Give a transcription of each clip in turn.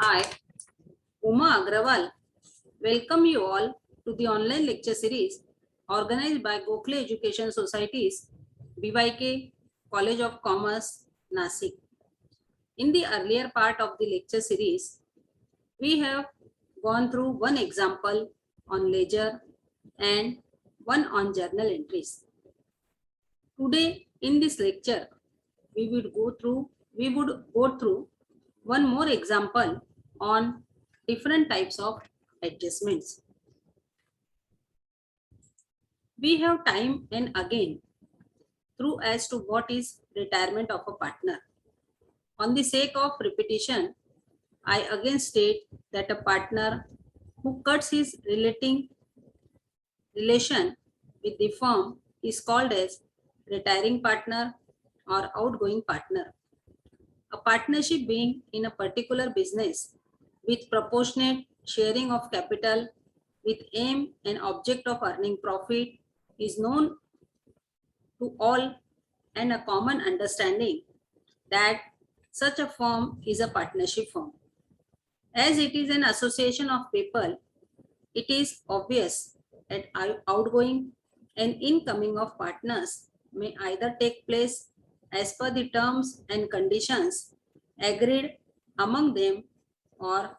I, Uma Agrawal, welcome you all to the online lecture series organized by Gokhale Education Societies, BYK, College of Commerce, Nasik. In the earlier part of the lecture series, we have gone through one example on ledger and one on journal entries. Today in this lecture, we would go through one more example on different types of adjustments. We have time and again through as to what is retirement of a partner. On the sake of repetition, I again state that a partner who cuts his relation with the firm is called as retiring partner or outgoing partner. A partnership being in a particular business with proportionate sharing of capital with aim and object of earning profit is known to all and a common understanding that such a firm is a partnership firm. As it is an association of people, it is obvious that outgoing and incoming of partners may either take place as per the terms and conditions agreed among them, or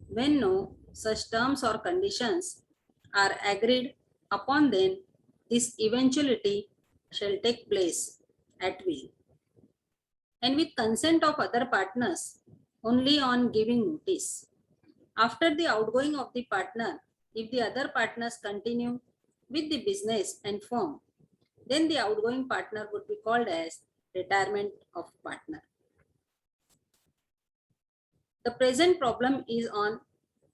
when no such terms or conditions are agreed upon, then this eventuality shall take place at will and with consent of other partners only on giving notice. After the outgoing of the partner, if the other partners continue with the business and firm, then the outgoing partner would be called as retirement of partner. The present problem is on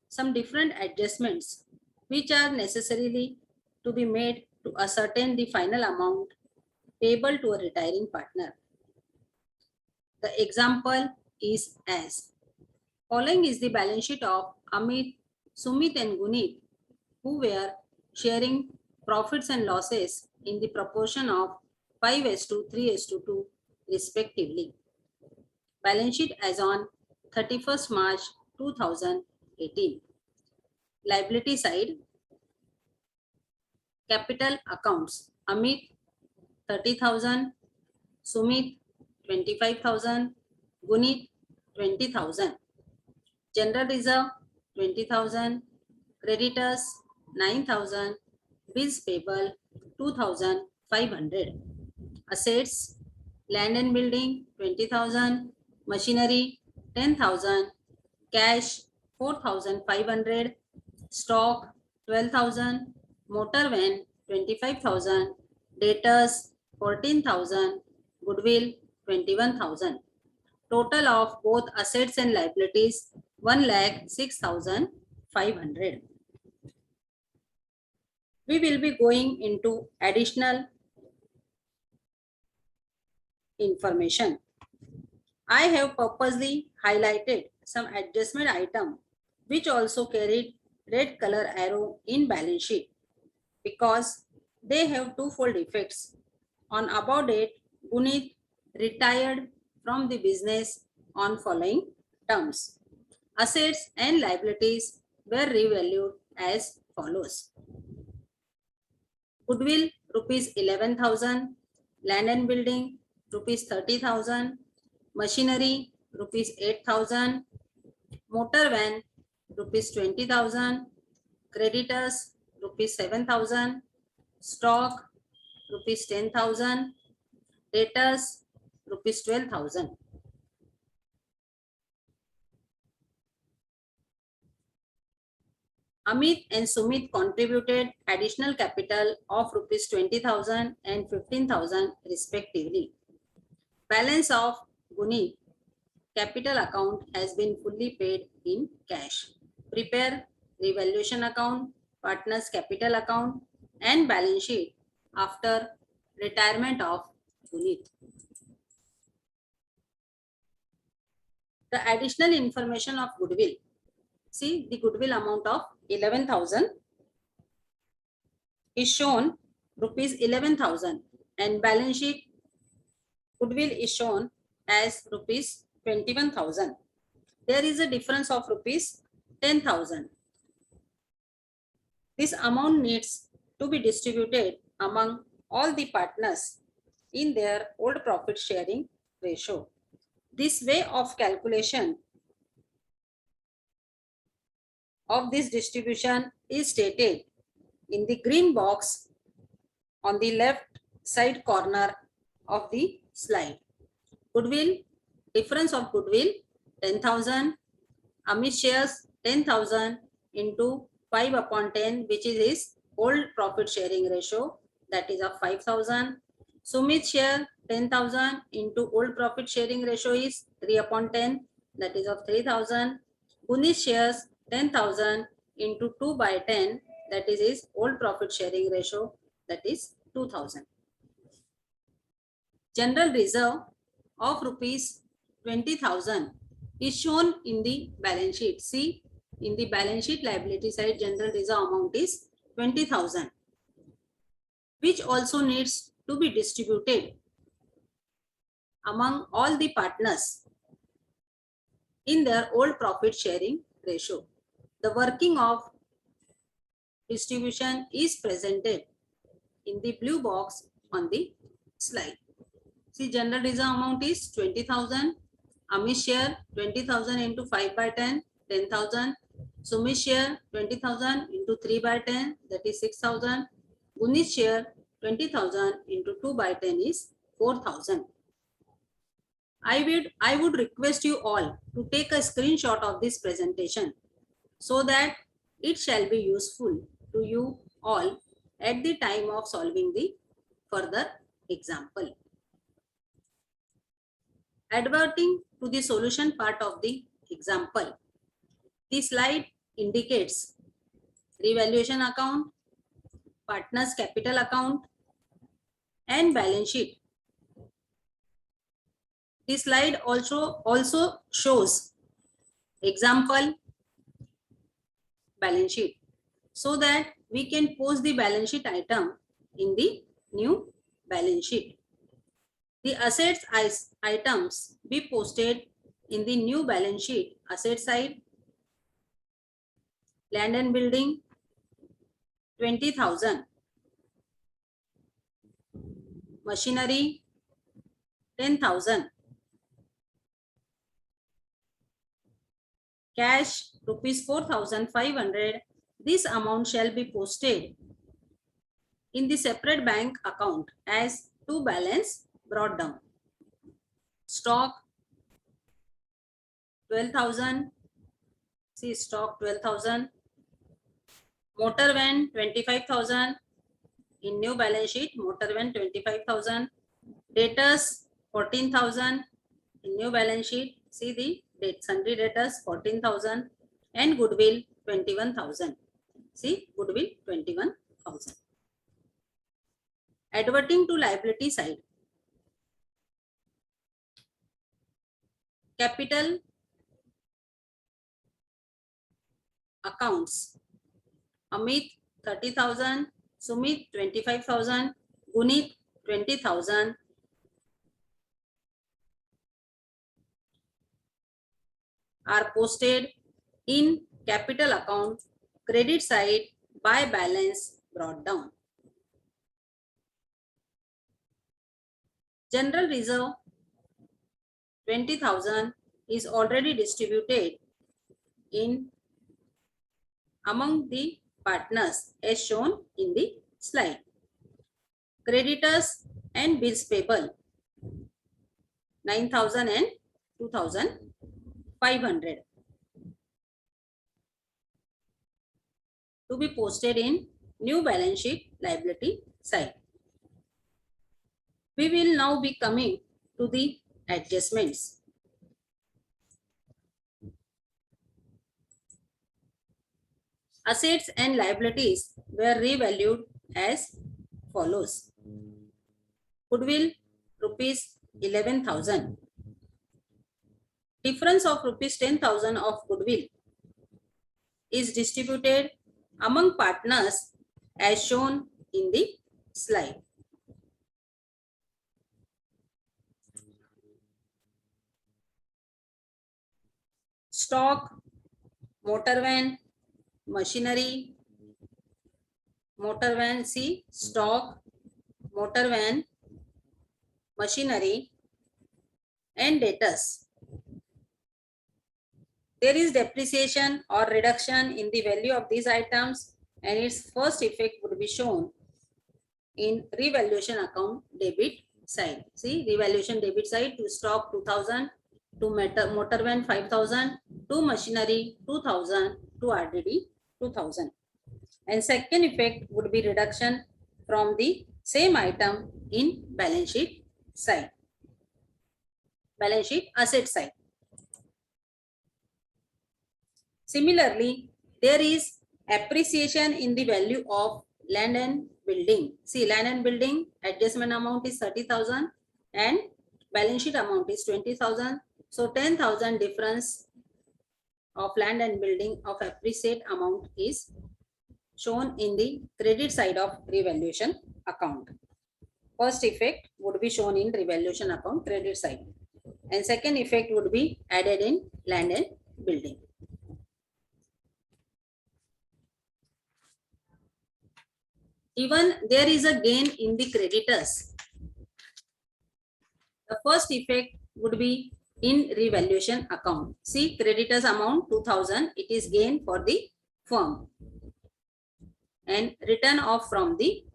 some different adjustments which are necessarily to be made to ascertain the final amount payable to a retiring partner. The example is as following is the balance sheet of Amit, Sumit and Gunit, who were sharing profits and losses in the proportion of 5:3:2 respectively. Balance sheet as on 31st March 2018. Liability side, capital accounts, Amit 30,000, Sumit 25,000, Gunit 20,000. General reserve 20,000, creditors 9,000, bills payable 2,500. Assets, land and building 20,000, machinery 10,000, cash 4,500, stock 12,000, motor van 25,000, debtors 14,000, goodwill 21,000. Total of both assets and liabilities 1,06,500. We will be going into additional information. I have purposely highlighted some adjustment item which also carried red color arrow in balance sheet because they have twofold effects. On above date, Gunit retired from the business on following terms. Assets and liabilities were revalued as follows. Goodwill rupees 11,000, land and building rupees 30,000, machinery rupees 8,000, motor van rupees 20,000, creditors rupees 7,000, stock rupees 10,000, debtors rupees 12,000. Amit and Sumit contributed additional capital of rupees 20,000 and 15,000 respectively. Balance of Gunit capital account has been fully paid in cash. Prepare revaluation account, partners capital account and balance sheet after retirement of Gunit. The additional information of goodwill. See, the goodwill amount of 11,000 is shown rupees 11,000 and balance sheet goodwill is shown as rupees 21,000. there is a difference of rupees 10,000. This amount needs to be distributed among all the partners in their old profit sharing ratio. This way of calculation of this distribution is stated in the green box on the left side corner of the slide. Goodwill, difference of goodwill 10,000, Amit shares 10,000 into 5 upon 10, which is his old profit sharing ratio, that is of 5,000. Sumit share 10,000 into old profit sharing ratio is 3 upon 10, that is of 3,000. Gunish shares 10,000 into 2 by 10, that is his old profit sharing ratio, that is 2,000. General reserve of rupees 20,000 is shown in the balance sheet. See, in the balance sheet liability side, general reserve amount is 20,000, which also needs to be distributed among all the partners in their old profit sharing ratio. The working of distribution is presented in the blue box on the slide. See, general reserve amount is 20,000. Amit share 20,000 into 5 by 10, 10,000. Sumit share 20,000 into 3 by 10, that is 6,000. Gunish share 20,000 into 2 by 10 is 4,000. I would request you all to take a screenshot of this presentation so that it shall be useful to you all at the time of solving the further example. Adverting to the solution part of the example, the slide indicates revaluation account, partners capital account, and balance sheet. The slide also shows example balance sheet so that we can post the balance sheet item in the new balance sheet. The assets items be posted in the new balance sheet. Asset side, land and building 20,000, machinery 10,000, cash rupees 4,500. This amount shall be posted in the separate bank account as to balance brought down. Stock 12,000. See, stock 12,000. Motor van 25,000. In new balance sheet, motor van 25,000. Debtors 14,000. In new balance sheet, see the sundry debtors 14,000 and goodwill 21,000. See, goodwill 21,000. Adverting to liability side. Capital accounts. Amit 30,000, Sumit 25,000, Gunit 20,000. Are posted in capital account credit side by balance brought down. General reserve 20,000 is already distributed in among the partners as shown in the slide. Creditors and bills payable 9,000 and 2,500 to be posted in new balance sheet liability side. We will now be coming to the adjustments. Assets and liabilities were revalued as follows. Goodwill rupees 11,000. Difference of rupees 10,000 of goodwill is distributed among partners as shown in the slide. stock, motor van, machinery, motor van, see, stock, motor van, machinery, and debtors. There is depreciation or reduction in the value of these items, and its first effect would be shown in revaluation account debit side. See, revaluation debit side, to stock 2000, to motor van 5000, to machinery 2000, to RDD 2000. And second effect would be reduction from the same item in balance sheet side, balance sheet asset side. Similarly, there is appreciation in the value of land and building. See, land and building adjustment amount is 30,000 and balance sheet amount is 20,000. So 10,000 difference of land and building of appreciate amount is shown in the credit side of revaluation account. First effect would be shown in revaluation account credit side, and second effect would be added in land and building. Even there is a gain in the creditors. The first effect would be in revaluation account. See, creditors amount 2000, it is gain for the firm, and return off from the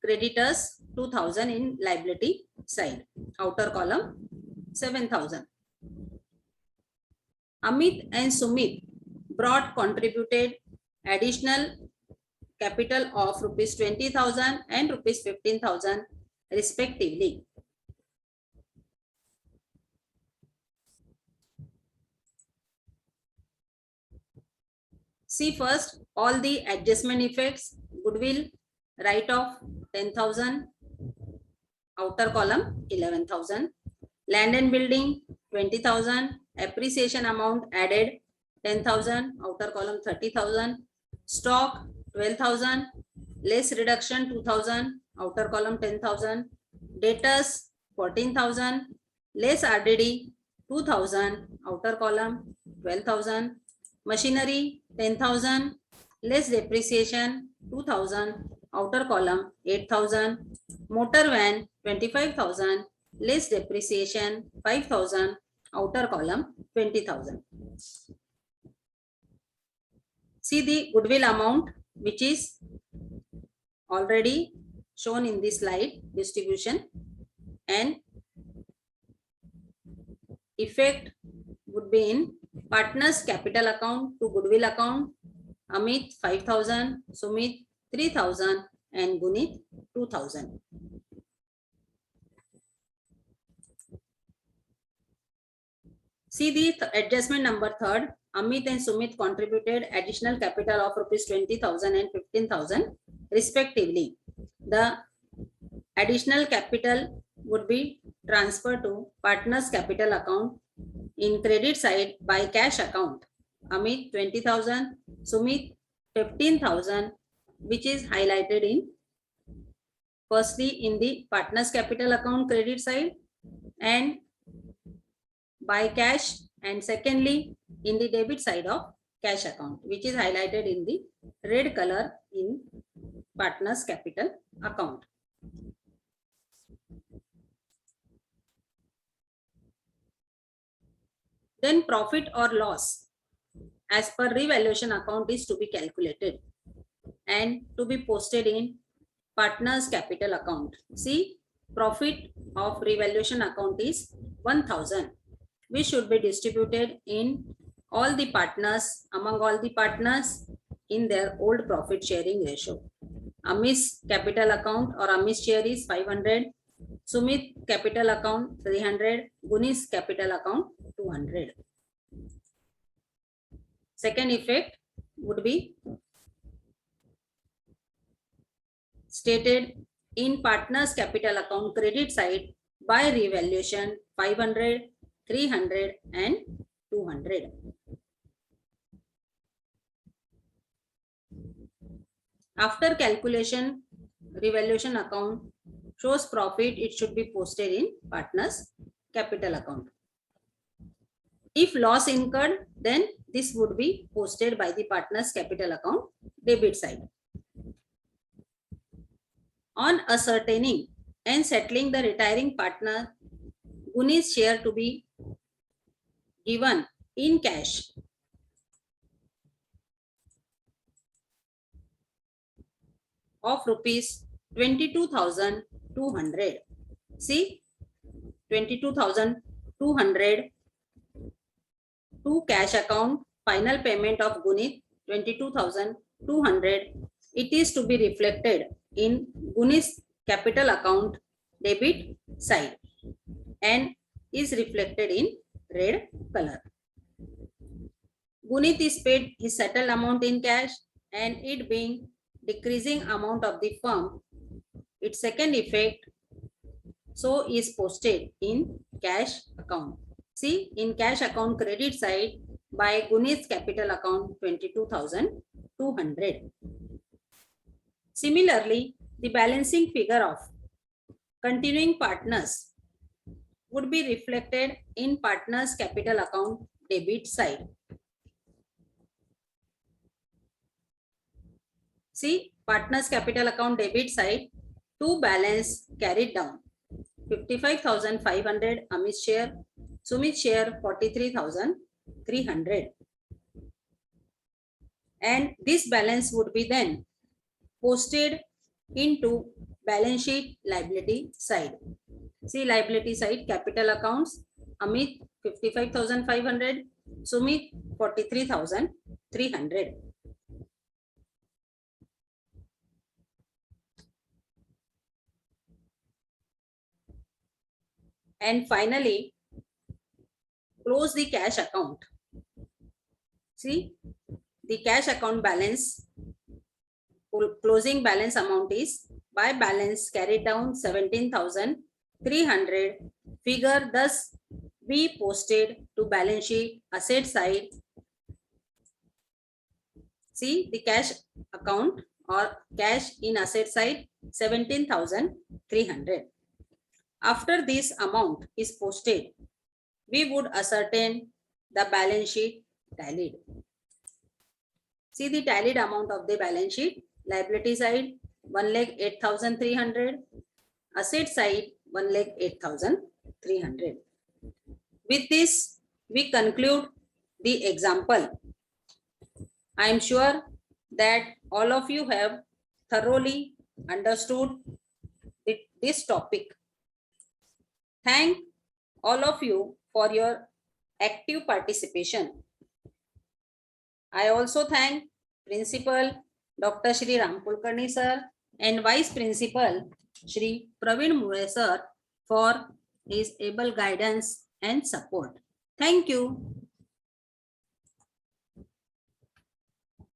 creditors 2000 in liability side, outer column 7000. Amit and Sumit brought contributed additional capital of rupees 20,000 and rupees 15,000 respectively. See first all the adjustment effects. Goodwill write off 10,000, outer column 11,000. Land and building 20,000, appreciation amount added 10,000, outer column 30,000. Stock 12,000, less reduction 2,000, outer column 10,000. Debtors 14,000, less RDD 2,000, outer column 12,000. Machinery 10,000, less depreciation 2,000, outer column 8,000. Motor van 25,000, less depreciation 5,000, outer column 20,000. See the goodwill amount, which is already shown in this slide distribution, and effect would be in partners capital account to goodwill account. Amit 5,000, Sumit 3,000, and Gunit 2,000. See the adjustment number third. Amit and Sumit contributed additional capital of rupees 20,000 and 15,000 respectively. The additional capital would be transferred to partners capital account in credit side by cash account. Amit 20,000, Sumit 15,000, which is highlighted in firstly in the partners capital account credit side and by cash, and secondly in the debit side of cash account, which is highlighted in the red color in partners capital account. Then profit or loss as per revaluation account is to be calculated and to be posted in partners capital account. See, profit of revaluation account is 1,000, which should be distributed in all the partners, among all the partners in their old profit sharing ratio. Amit's capital account or Amit's share is 500, Sumit capital account 300, Gunit's capital account 200. Second effect would be stated in partners capital account credit side by revaluation 500, 300 and 200. After calculation, revaluation account shows profit, it should be posted in partners capital account. If loss incurred, then this would be posted by the partner's capital account debit side. On ascertaining and settling the retiring partner Guni's share to be given in cash of rupees 22,200. See, 22,200 to cash account, final payment of Gunit 22,200. It is to be reflected in Gunit's capital account debit side and is reflected in red color. Gunit is paid his settled amount in cash, and it being decreasing amount of the firm, its second effect so is posted in cash account. See, in cash account credit side by Gunit's capital account 22,200. Similarly, the balancing figure of continuing partners would be reflected in partners capital account debit side. See, partners capital account debit side, to balance carried down. 55,500 Amit's share, Sumit's share 43,300. And this balance would be then posted into balance sheet liability side. See, liability side capital accounts, Amit 55,500, Sumit 43,300. And finally, close the cash account. See, the cash account balance, closing balance amount is by balance carried down 17,300. Figure thus be posted to balance sheet asset side. See, the cash account or cash in asset side 17,300. After this amount is posted, we would ascertain the balance sheet tallied. See the tallied amount of the balance sheet. Liability side 1,08,300. Asset side 1,08,300. With this, we conclude the example. I am sure that all of you have thoroughly understood this topic. Thank all of you for your active participation. I also thank Principal Dr. Shri Ram Kulkarni sir and Vice Principal Shri Praveen Mure sir for his able guidance and support. Thank you.